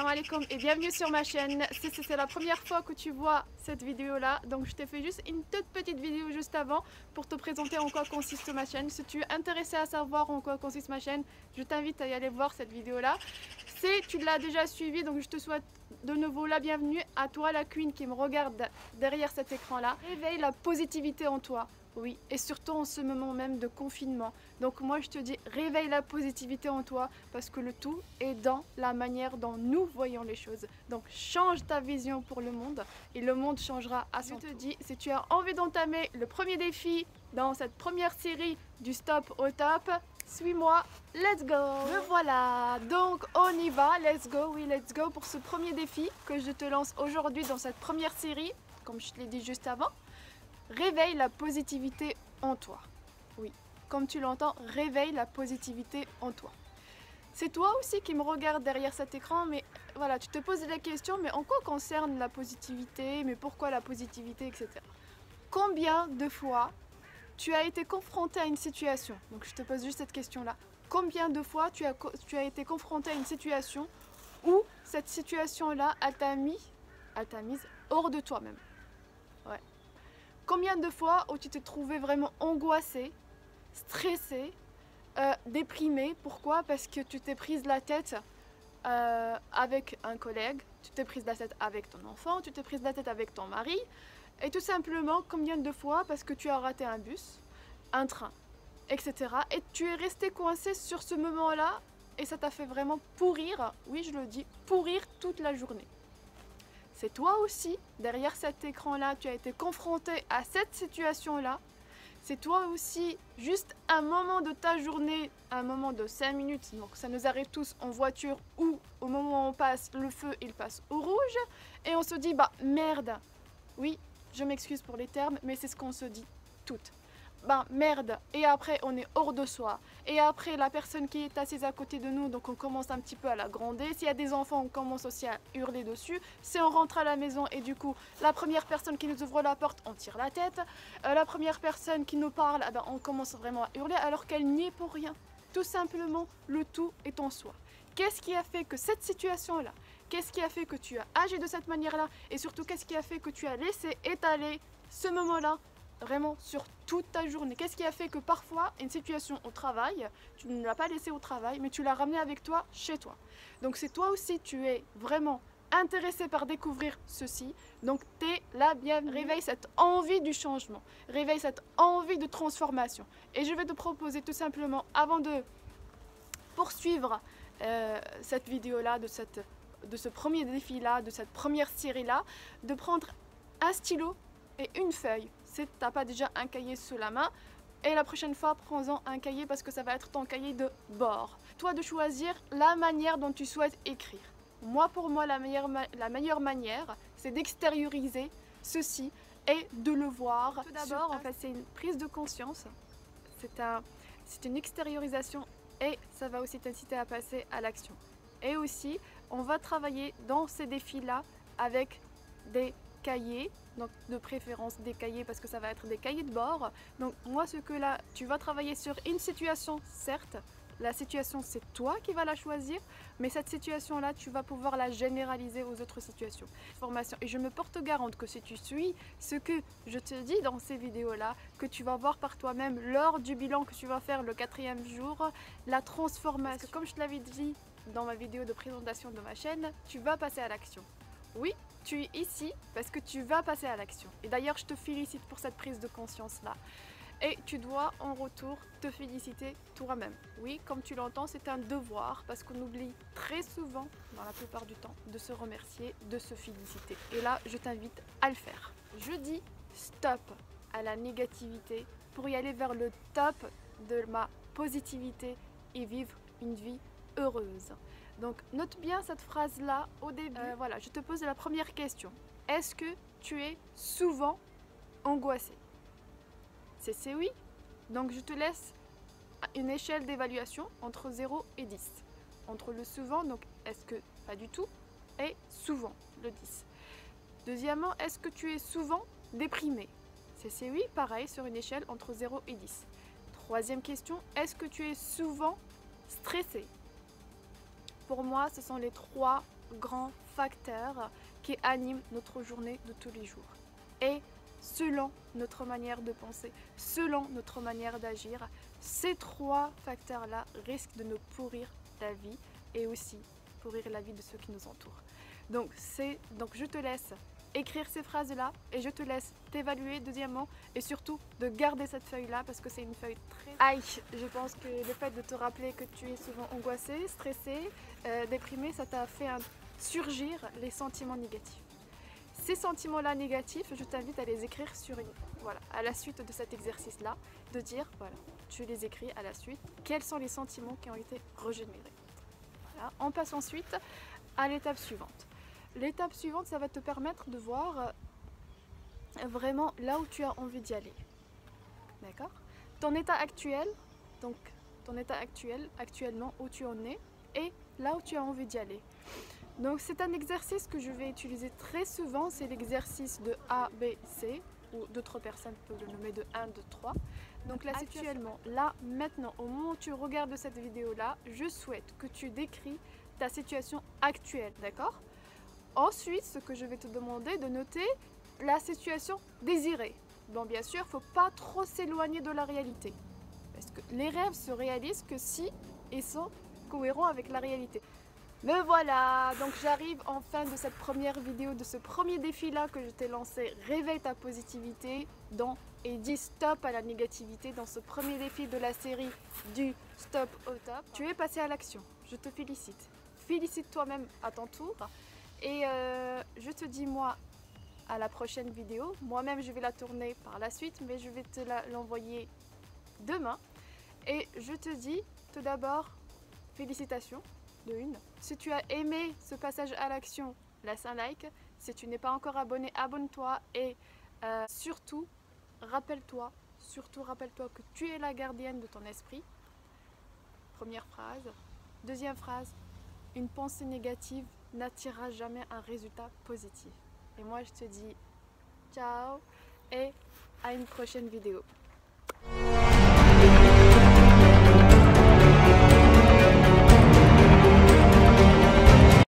alaikum et bienvenue sur ma chaîne. Si c'est la première fois que tu vois cette vidéo là, donc je t'ai fait juste une toute petite vidéo juste avant pour te présenter en quoi consiste ma chaîne. Si tu es intéressé à savoir en quoi consiste ma chaîne, je t'invite à y aller voir cette vidéo là. Si tu l'as déjà suivi, donc je te souhaite de nouveau la bienvenue à toi la queen qui me regarde derrière cet écran là. Réveille la positivité en toi. Oui, et surtout en ce moment même de confinement. Donc moi je te dis, réveille la positivité en toi parce que le tout est dans la manière dont nous voyons les choses. Donc change ta vision pour le monde et le monde changera à son tour. Je te dis, si tu as envie d'entamer le premier défi dans cette première série du stop au top, suis-moi, let's go! Me voilà, donc on y va, let's go, oui let's go pour ce premier défi que je te lance aujourd'hui dans cette première série, comme je te l'ai dit juste avant. Réveille la positivité en toi. Oui, comme tu l'entends, réveille la positivité en toi. C'est toi aussi qui me regarde derrière cet écran, mais voilà, tu te poses la question, mais en quoi concerne la positivité, mais pourquoi la positivité, etc. Combien de fois tu as été confronté à une situation? Donc je te pose juste cette question-là. Combien de fois tu as été confronté à une situation où cette situation-là t'a mise hors de toi-même? Ouais. Combien de fois où tu t'es trouvé vraiment angoissé, stressé, déprimé? Pourquoi? Parce que tu t'es prise la tête avec un collègue, tu t'es prise la tête avec ton enfant, tu t'es prise la tête avec ton mari. Et tout simplement, combien de fois parce que tu as raté un bus, un train, etc. Et tu es resté coincé sur ce moment-là et ça t'a fait vraiment pourrir, oui je le dis, pourrir toute la journée. C'est toi aussi, derrière cet écran-là, tu as été confronté à cette situation-là. C'est toi aussi, juste un moment de ta journée, un moment de 5 minutes, donc ça nous arrive tous en voiture ou au moment où on passe le feu, il passe au rouge. Et on se dit, bah merde, oui, je m'excuse pour les termes, mais c'est ce qu'on se dit toutes. Ben merde, et après on est hors de soi, et après la personne qui est assise à côté de nous, donc on commence un petit peu à la gronder. S'il y a des enfants, on commence aussi à hurler dessus. Si on rentre à la maison et du coup la première personne qui nous ouvre la porte, on tire la tête. La première personne qui nous parle, ben, on commence vraiment à hurler alors qu'elle n'y est pour rien. Tout simplement, le tout est en soi. Qu'est-ce qui a fait que cette situation-là, qu'est-ce qui a fait que tu as agi de cette manière-là, et surtout qu'est-ce qui a fait que tu as laissé étaler ce moment-là vraiment sur toute ta journée? Qu'est-ce qui a fait que parfois une situation au travail, tu ne l'as pas laissée au travail, mais tu l'as ramenée avec toi chez toi? Donc c'est toi aussi, tu es vraiment intéressé par découvrir ceci, donc t'es la bienvenue. Réveille cette envie du changement, réveille cette envie de transformation. Et je vais te proposer tout simplement, avant de poursuivre cette vidéo-là, de ce premier défi-là, de cette première série-là, de prendre un stylo et une feuille. Si tu n'as pas déjà un cahier sous la main, et la prochaine fois, prends-en un cahier parce que ça va être ton cahier de bord. Toi de choisir la manière dont tu souhaites écrire. Moi, pour moi, la meilleure manière, c'est d'extérioriser ceci et de le voir. Tout d'abord, en fait, c'est une prise de conscience. C'est une extériorisation et ça va aussi t'inciter à passer à l'action. Et aussi, on va travailler dans ces défis-là avec des cahiers, donc de préférence des cahiers parce que ça va être des cahiers de bord. Donc moi ce que là, tu vas travailler sur une situation, certes, la situation c'est toi qui vas la choisir, mais cette situation là tu vas pouvoir la généraliser aux autres situations. Formation. Et je me porte garante que si tu suis ce que je te dis dans ces vidéos là, que tu vas voir par toi-même lors du bilan que tu vas faire le 4e jour, la transformation. Parce que comme je te l'avais dit dans ma vidéo de présentation de ma chaîne, tu vas passer à l'action. Oui, tu es ici parce que tu vas passer à l'action. Et d'ailleurs, je te félicite pour cette prise de conscience-là. Et tu dois en retour te féliciter toi-même. Oui, comme tu l'entends, c'est un devoir parce qu'on oublie très souvent, dans la plupart du temps, de se remercier, de se féliciter. Et là, je t'invite à le faire. Je dis stop à la négativité pour y aller vers le top de ma positivité et vivre une vie heureuse. Donc note bien cette phrase là au début. Voilà, je te pose la première question. Est-ce que tu es souvent angoissé? C'est oui. Donc je te laisse une échelle d'évaluation entre 0 et 10. Entre le souvent, donc est-ce que pas du tout, et souvent, le 10. Deuxièmement, est-ce que tu es souvent déprimé? C'est oui, pareil, sur une échelle entre 0 et 10. Troisième question, est-ce que tu es souvent stressé? Pour moi, ce sont les trois grands facteurs qui animent notre journée de tous les jours. Et selon notre manière de penser, selon notre manière d'agir, ces 3 facteurs-là risquent de nous pourrir la vie et aussi pourrir la vie de ceux qui nous entourent. Donc je te laisse écrire ces phrases-là et je te laisse t'évaluer deuxièmement et surtout de garder cette feuille-là parce que c'est une feuille très... Aïe, je pense que le fait de te rappeler que tu es souvent angoissé, stressé, déprimé, ça t'a fait surgir les sentiments négatifs. Ces sentiments-là négatifs, je t'invite à les écrire à la suite de cet exercice-là, de dire, voilà, tu les écris à la suite, quels sont les sentiments qui ont été régénérés. Voilà. On passe ensuite à l'étape suivante. L'étape suivante, ça va te permettre de voir vraiment là où tu as envie d'y aller. D'accord? Ton état actuel, donc ton état actuel, actuellement où tu en es, et là où tu as envie d'y aller. Donc c'est un exercice que je vais utiliser très souvent, c'est l'exercice de A, B, C, ou d'autres personnes peuvent le nommer de 1, 2, 3. Donc là, actuellement, là, maintenant, au moment où tu regardes cette vidéo-là, je souhaite que tu décris ta situation actuelle, d'accord? Ensuite, ce que je vais te demander de noter la situation désirée. Bon, bien sûr, il ne faut pas trop s'éloigner de la réalité. Parce que les rêves se réalisent que si ils sont cohérents avec la réalité. Me voilà, donc j'arrive en fin de cette première vidéo, de ce premier défi-là que je t'ai lancé. Réveille ta positivité et dis stop à la négativité dans ce premier défi de la série du stop au top. Tu es passé à l'action, je te félicite. Félicite toi-même à ton tour. Et je te dis moi à la prochaine vidéo. Moi-même je vais la tourner par la suite, mais je vais te l'envoyer demain. Et je te dis tout d'abord félicitations de une. Si tu as aimé ce passage à l'action, laisse un like. Si tu n'es pas encore abonné, abonne-toi. Et surtout, rappelle-toi que tu es la gardienne de ton esprit. Première phrase. Deuxième phrase, une pensée négative n'attirera jamais un résultat positif. Et moi je te dis ciao et à une prochaine vidéo.